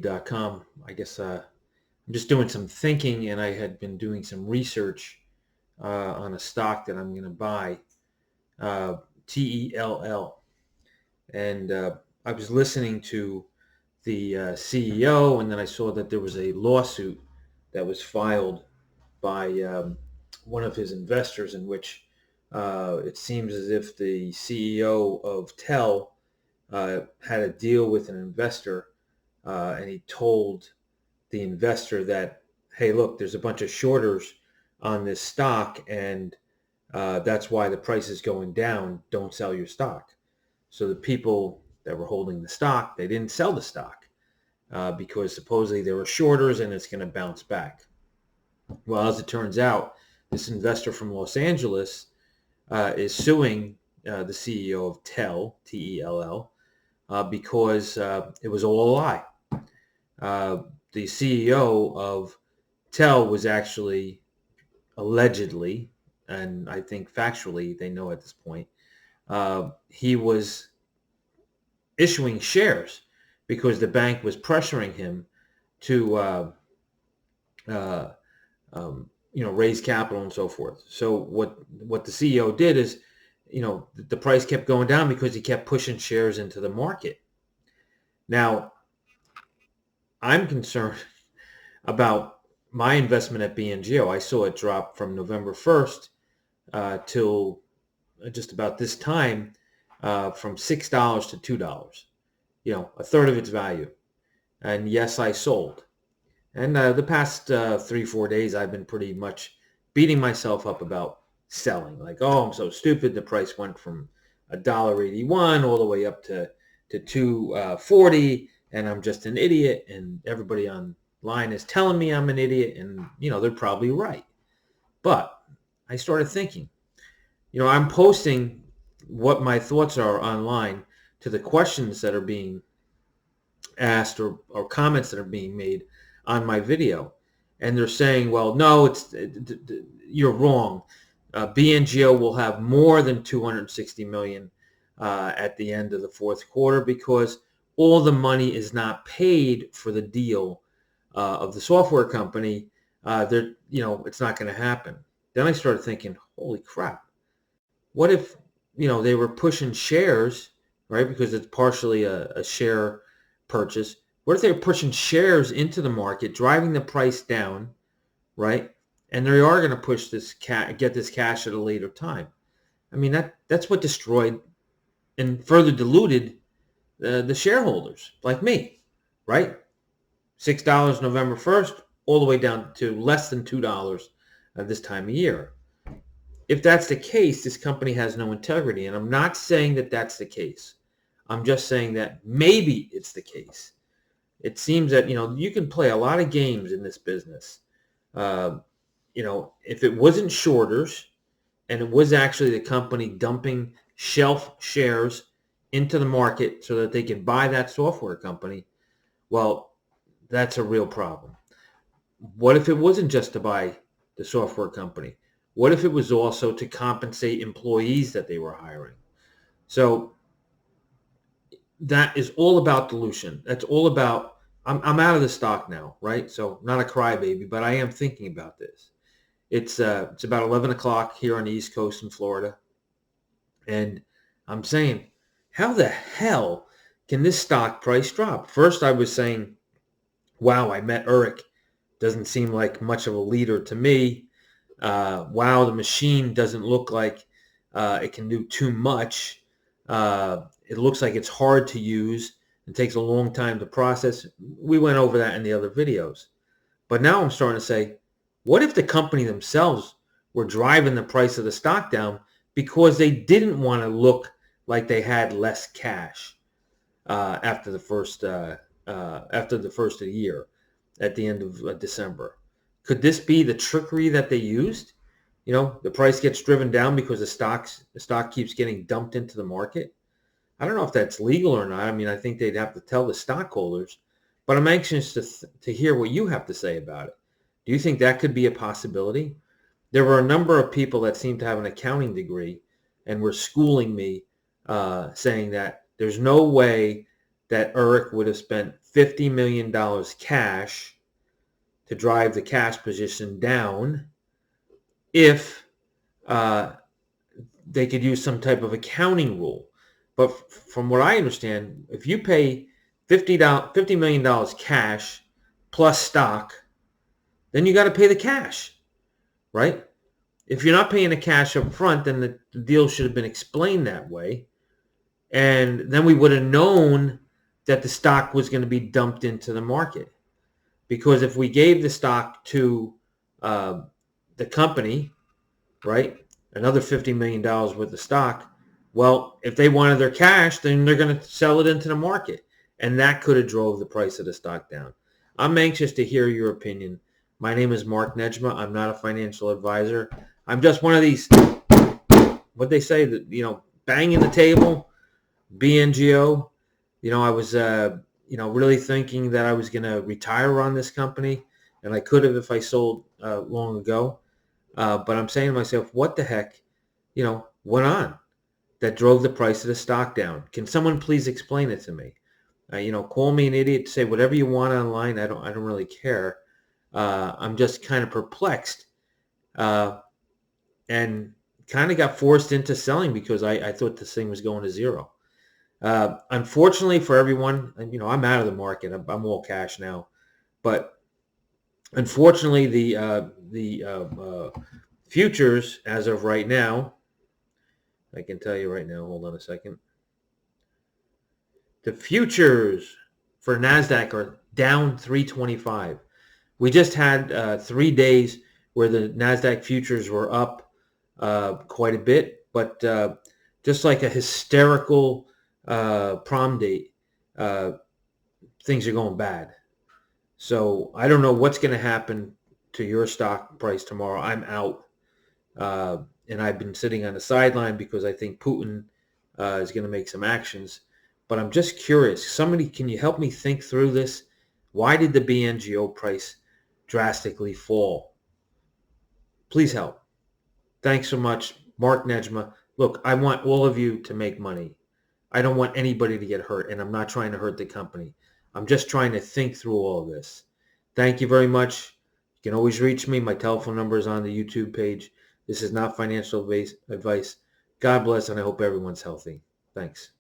Indeed.com. I guess I'm just doing some thinking, and I had been doing some research on a stock that I'm going to buy, TELL. And I was listening to the CEO, and then I saw that there was a lawsuit that was filed by one of his investors, in which it seems as if the CEO of TEL had a deal with an investor, and he told the investor that, hey, look, there's a bunch of shorters on this stock, and that's why the price is going down. Don't sell your stock. So the people that were holding the stock, they didn't sell the stock because supposedly there were shorters and it's going to bounce back. Well, as it turns out, this investor from Los Angeles is suing the CEO of TELL, Tell, because it was all a lie. The CEO of TELL was actually allegedly, and I think factually they know at this point, he was issuing shares because the bank was pressuring him to raise capital and so forth. So what the CEO did is, the price kept going down because he kept pushing shares into the market. Now, I'm concerned about my investment at BNGO. I saw it drop from November 1st till just about this time, from $6 to $2, a third of its value. And yes, I sold. And the past 3-4 days, I've been pretty much beating myself up about selling. Like, oh, I'm so stupid. The price went from $1.81 all the way up to $2.40, and I'm just an idiot. And everybody online is telling me I'm an idiot, and they're probably right. But I started thinking, I'm posting what my thoughts are online to the questions that are being asked or comments that are being made on my video. And they're saying, well, no, you're wrong. BNGO will have more than 260 million at the end of the fourth quarter because all the money is not paid for the deal of the software company. It's not going to happen. Then I started thinking, holy crap. What if, they were pushing shares, right? Because it's partially a share purchase. What if they were pushing shares into the market, driving the price down, right? And they are going to push this get this cash at a later time. I mean, that's what destroyed and further diluted the shareholders like me, right? $6 November 1st, all the way down to less than $2 this time of year. If that's the case, this company has no integrity. And I'm not saying that that's the case. I'm just saying that maybe it's the case. It seems that, you can play a lot of games in this business. If it wasn't shorters and it was actually the company dumping shelf shares into the market so that they can buy that software company, well, that's a real problem. What if it wasn't just to buy the software company? What if it was also to compensate employees that they were hiring? So that is all about dilution. That's all about, I'm out of the stock now, right? So not a crybaby, but I am thinking about this. It's about 11 o'clock here on the East Coast in Florida. And I'm saying, how the hell can this stock price drop? First, I was saying, wow, I met Eric. Doesn't seem like much of a leader to me. Wow, the machine doesn't look like it can do too much. It looks like it's hard to use and takes a long time to process. We went over that in the other videos. But now I'm starting to say, what if the company themselves were driving the price of the stock down because they didn't want to look like they had less cash after the first of the year at the end of December? Could this be the trickery that they used? The price gets driven down because the stock keeps getting dumped into the market. I don't know if that's legal or not. I mean, I think they'd have to tell the stockholders, but I'm anxious to hear what you have to say about it. Do you think that could be a possibility? There were a number of people that seem to have an accounting degree and were schooling me, saying that there's no way that Eric would have spent $50 million cash to drive the cash position down if they could use some type of accounting rule. But from what I understand, if you pay $50 million cash plus stock, then you got to pay the cash, right? If you're not paying the cash up front, then the deal should have been explained that way. And then we would have known that the stock was going to be dumped into the market. Because if we gave the stock to the company, right, another $50 million worth of stock, well, if they wanted their cash, then they're going to sell it into the market. And that could have drove the price of the stock down. I'm anxious to hear your opinion. My name is Mark Nejmeh. I'm not a financial advisor. I'm just one of these, what they say, that, banging the table, BNGO. I was, really thinking that I was going to retire on this company, and I could have if I sold long ago. But I'm saying to myself, what the heck, went on that drove the price of the stock down? Can someone please explain it to me? Call me an idiot, say whatever you want online. I don't really care. I'm just kind of perplexed, and kind of got forced into selling because I thought this thing was going to zero. Unfortunately for everyone, I'm out of the market. I'm all cash now, but unfortunately the futures as of right now, I can tell you right now, hold on a second. The futures for NASDAQ are down 325. We just had 3 days where the NASDAQ futures were up quite a bit, but just like a hysterical prom date, things are going bad. So I don't know what's going to happen to your stock price tomorrow. I'm out. And I've been sitting on the sideline because I think Putin is going to make some actions. But I'm just curious. Somebody, can you help me think through this? Why did the BNGO price drastically fall? Please help. Thanks so much, Mark Nejmeh. Look, I want all of you to make money. I don't want anybody to get hurt, and I'm not trying to hurt the company. I'm just trying to think through all of this. Thank you very much. You can always reach me. My telephone number is on the YouTube page. This is not financial advice. God bless, and I hope everyone's healthy. Thanks.